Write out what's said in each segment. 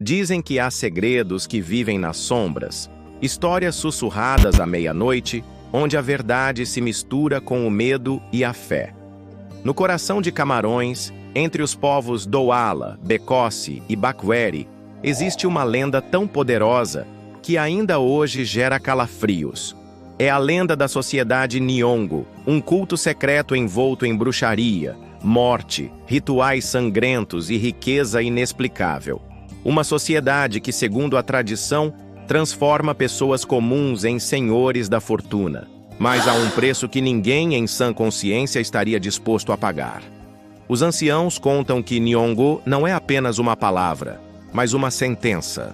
Dizem que há segredos que vivem nas sombras, histórias sussurradas à meia-noite, onde a verdade se mistura com o medo e a fé. No coração de Camarões, entre os povos Douala, Bekosse e Bakweri, existe uma lenda tão poderosa que ainda hoje gera calafrios. É a lenda da sociedade Nyongo, um culto secreto envolto em bruxaria, morte, rituais sangrentos e riqueza inexplicável. Uma sociedade que, segundo a tradição, transforma pessoas comuns em senhores da fortuna, mas a um preço que ninguém em sã consciência estaria disposto a pagar. Os anciãos contam que Nyongo não é apenas uma palavra, mas uma sentença.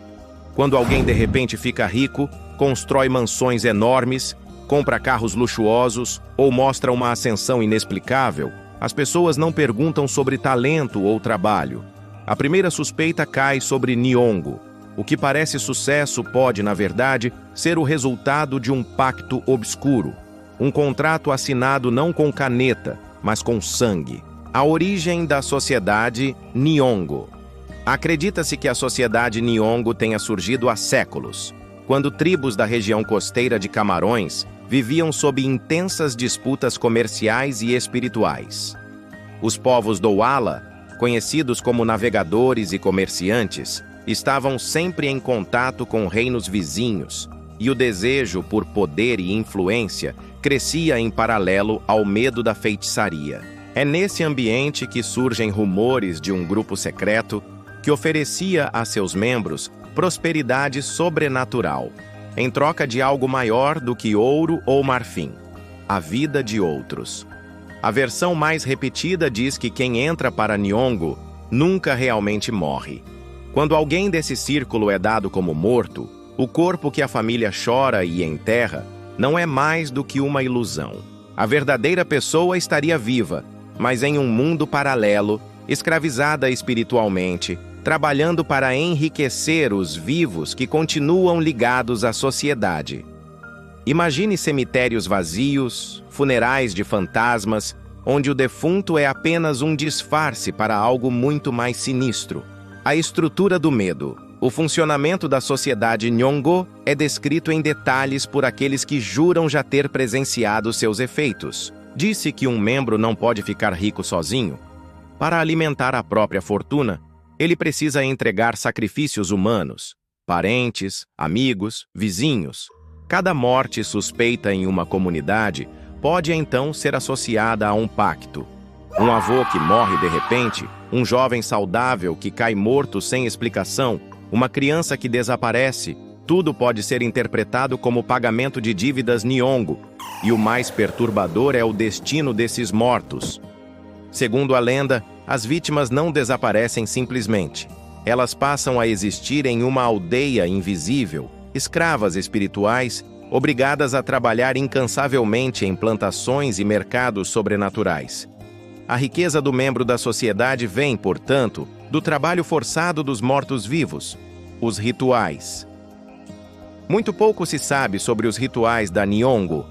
Quando alguém de repente fica rico, constrói mansões enormes, compra carros luxuosos ou mostra uma ascensão inexplicável, as pessoas não perguntam sobre talento ou trabalho. A primeira suspeita cai sobre Nyongo. O que parece sucesso pode, na verdade, ser o resultado de um pacto obscuro, um contrato assinado não com caneta, mas com sangue. A origem da sociedade Nyongo. Acredita-se que a sociedade Nyongo tenha surgido há séculos, quando tribos da região costeira de Camarões viviam sob intensas disputas comerciais e espirituais. Os povos Douala, conhecidos como navegadores e comerciantes, estavam sempre em contato com reinos vizinhos, e o desejo por poder e influência crescia em paralelo ao medo da feitiçaria. É nesse ambiente que surgem rumores de um grupo secreto que oferecia a seus membros prosperidade sobrenatural, em troca de algo maior do que ouro ou marfim, a vida de outros. A versão mais repetida diz que quem entra para Nyongo nunca realmente morre. Quando alguém desse círculo é dado como morto, o corpo que a família chora e enterra não é mais do que uma ilusão. A verdadeira pessoa estaria viva, mas em um mundo paralelo, escravizada espiritualmente, trabalhando para enriquecer os vivos que continuam ligados à sociedade. Imagine cemitérios vazios, funerais de fantasmas, onde o defunto é apenas um disfarce para algo muito mais sinistro. A estrutura do medo. O funcionamento da sociedade Nyongo é descrito em detalhes por aqueles que juram já ter presenciado seus efeitos. Disse que um membro não pode ficar rico sozinho. Para alimentar a própria fortuna, ele precisa entregar sacrifícios humanos, parentes, amigos, vizinhos. Cada morte suspeita em uma comunidade pode então ser associada a um pacto. Um avô que morre de repente, um jovem saudável que cai morto sem explicação, uma criança que desaparece, tudo pode ser interpretado como pagamento de dívidas Nyongo, e o mais perturbador é o destino desses mortos. Segundo a lenda, as vítimas não desaparecem simplesmente. Elas passam a existir em uma aldeia invisível, escravas espirituais, obrigadas a trabalhar incansavelmente em plantações e mercados sobrenaturais. A riqueza do membro da sociedade vem, portanto, do trabalho forçado dos mortos-vivos, os rituais. Muito pouco se sabe sobre os rituais da Nyongo,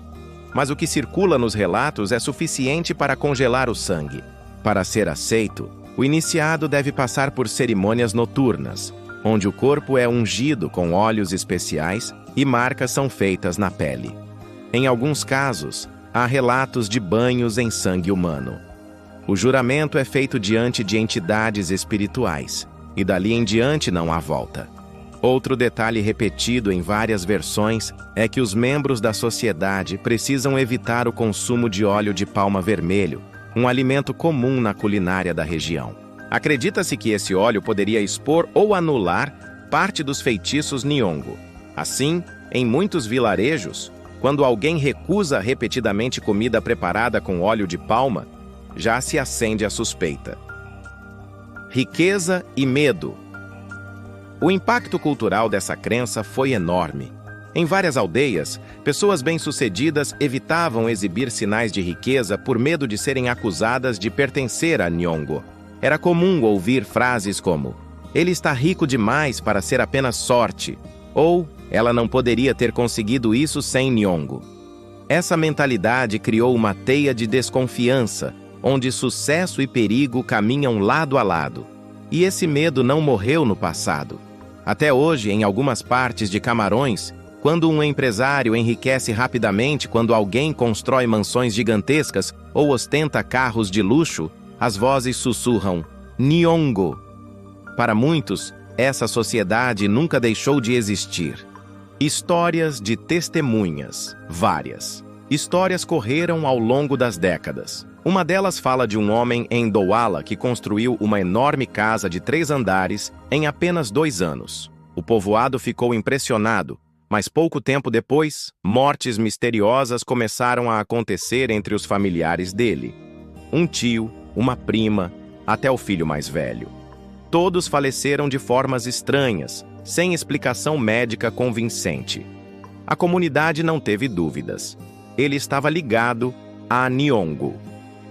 mas o que circula nos relatos é suficiente para congelar o sangue. Para ser aceito, o iniciado deve passar por cerimônias noturnas, onde o corpo é ungido com óleos especiais e marcas são feitas na pele. Em alguns casos, há relatos de banhos em sangue humano. O juramento é feito diante de entidades espirituais, e dali em diante não há volta. Outro detalhe repetido em várias versões é que os membros da sociedade precisam evitar o consumo de óleo de palma vermelho, um alimento comum na culinária da região. Acredita-se que esse óleo poderia expor ou anular parte dos feitiços Nyongo. Assim, em muitos vilarejos, quando alguém recusa repetidamente comida preparada com óleo de palma, já se acende a suspeita. Riqueza e medo. O impacto cultural dessa crença foi enorme. Em várias aldeias, pessoas bem-sucedidas evitavam exibir sinais de riqueza por medo de serem acusadas de pertencer a Nyongo. Era comum ouvir frases como: "Ele está rico demais para ser apenas sorte", ou "Ela não poderia ter conseguido isso sem Nyongo". Essa mentalidade criou uma teia de desconfiança, onde sucesso e perigo caminham lado a lado. E esse medo não morreu no passado. Até hoje, em algumas partes de Camarões, quando um empresário enriquece rapidamente, quando alguém constrói mansões gigantescas ou ostenta carros de luxo, as vozes sussurram Nyong'o. Para muitos, essa sociedade nunca deixou de existir. Histórias de testemunhas, várias. Histórias correram ao longo das décadas. Uma delas fala de um homem em Douala que construiu uma enorme casa de 3 andares em apenas 2 anos. O povoado ficou impressionado, mas pouco tempo depois, mortes misteriosas começaram a acontecer entre os familiares dele. Um tio, uma prima, até o filho mais velho. Todos faleceram de formas estranhas, sem explicação médica convincente. A comunidade não teve dúvidas. Ele estava ligado a Nyong'o.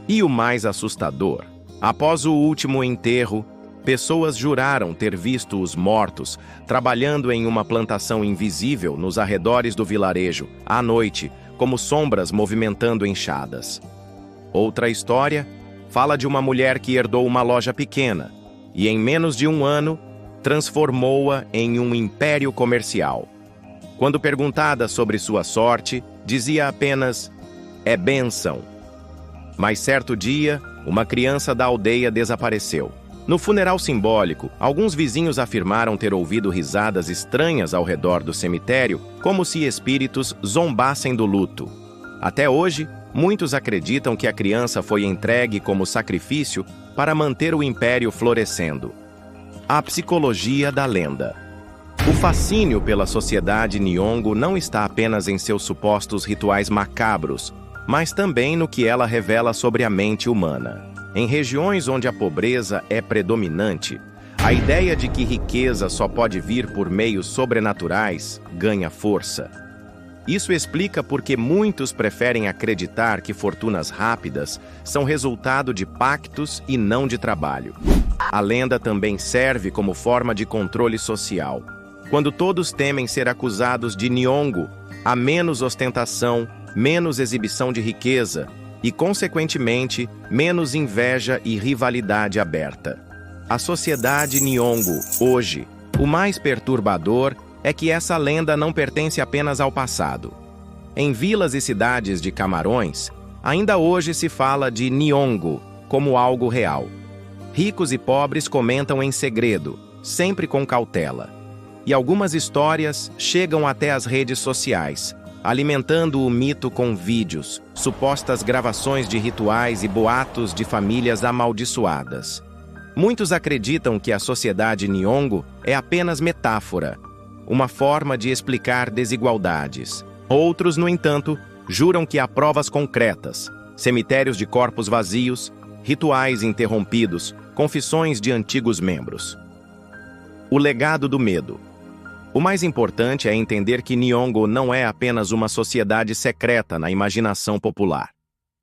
E o mais assustador, após o último enterro, pessoas juraram ter visto os mortos trabalhando em uma plantação invisível nos arredores do vilarejo, à noite, como sombras movimentando enxadas. Outra história fala de uma mulher que herdou uma loja pequena e, em menos de 1 ano, transformou-a em um império comercial. Quando perguntada sobre sua sorte, dizia apenas, é bênção. Mas certo dia, uma criança da aldeia desapareceu. No funeral simbólico, alguns vizinhos afirmaram ter ouvido risadas estranhas ao redor do cemitério, como se espíritos zombassem do luto. Até hoje, muitos acreditam que a criança foi entregue como sacrifício para manter o império florescendo. A psicologia da lenda. O fascínio pela sociedade Nyong'o não está apenas em seus supostos rituais macabros, mas também no que ela revela sobre a mente humana. Em regiões onde a pobreza é predominante, a ideia de que riqueza só pode vir por meios sobrenaturais ganha força. Isso explica por que muitos preferem acreditar que fortunas rápidas são resultado de pactos e não de trabalho. A lenda também serve como forma de controle social. Quando todos temem ser acusados de Nyong'o, há menos ostentação, menos exibição de riqueza e, consequentemente, menos inveja e rivalidade aberta. A sociedade Nyong'o, hoje, o mais perturbador é que essa lenda não pertence apenas ao passado. Em vilas e cidades de Camarões, ainda hoje se fala de Nyong'o como algo real. Ricos e pobres comentam em segredo, sempre com cautela. E algumas histórias chegam até as redes sociais, alimentando o mito com vídeos, supostas gravações de rituais e boatos de famílias amaldiçoadas. Muitos acreditam que a sociedade Nyong'o é apenas metáfora, uma forma de explicar desigualdades. Outros, no entanto, juram que há provas concretas, cemitérios de corpos vazios, rituais interrompidos, confissões de antigos membros. O legado do medo. O mais importante é entender que Nyong'o não é apenas uma sociedade secreta na imaginação popular.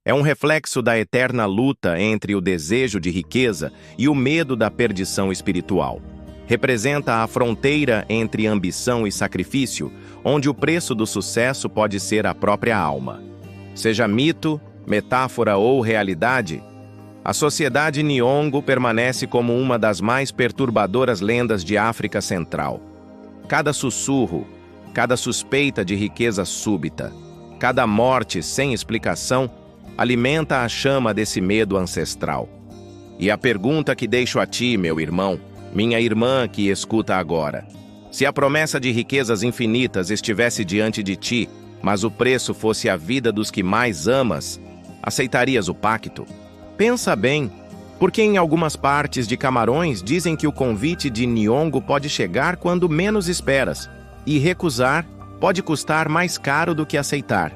É um reflexo da eterna luta entre o desejo de riqueza e o medo da perdição espiritual. Representa a fronteira entre ambição e sacrifício, onde o preço do sucesso pode ser a própria alma. Seja mito, metáfora ou realidade, a sociedade Nyong'o permanece como uma das mais perturbadoras lendas de África Central. Cada sussurro, cada suspeita de riqueza súbita, cada morte sem explicação, alimenta a chama desse medo ancestral. E a pergunta que deixo a ti, meu irmão, minha irmã que escuta agora: se a promessa de riquezas infinitas estivesse diante de ti, mas o preço fosse a vida dos que mais amas, aceitarias o pacto? Pensa bem, porque em algumas partes de Camarões dizem que o convite de Nyong'o pode chegar quando menos esperas, e recusar pode custar mais caro do que aceitar.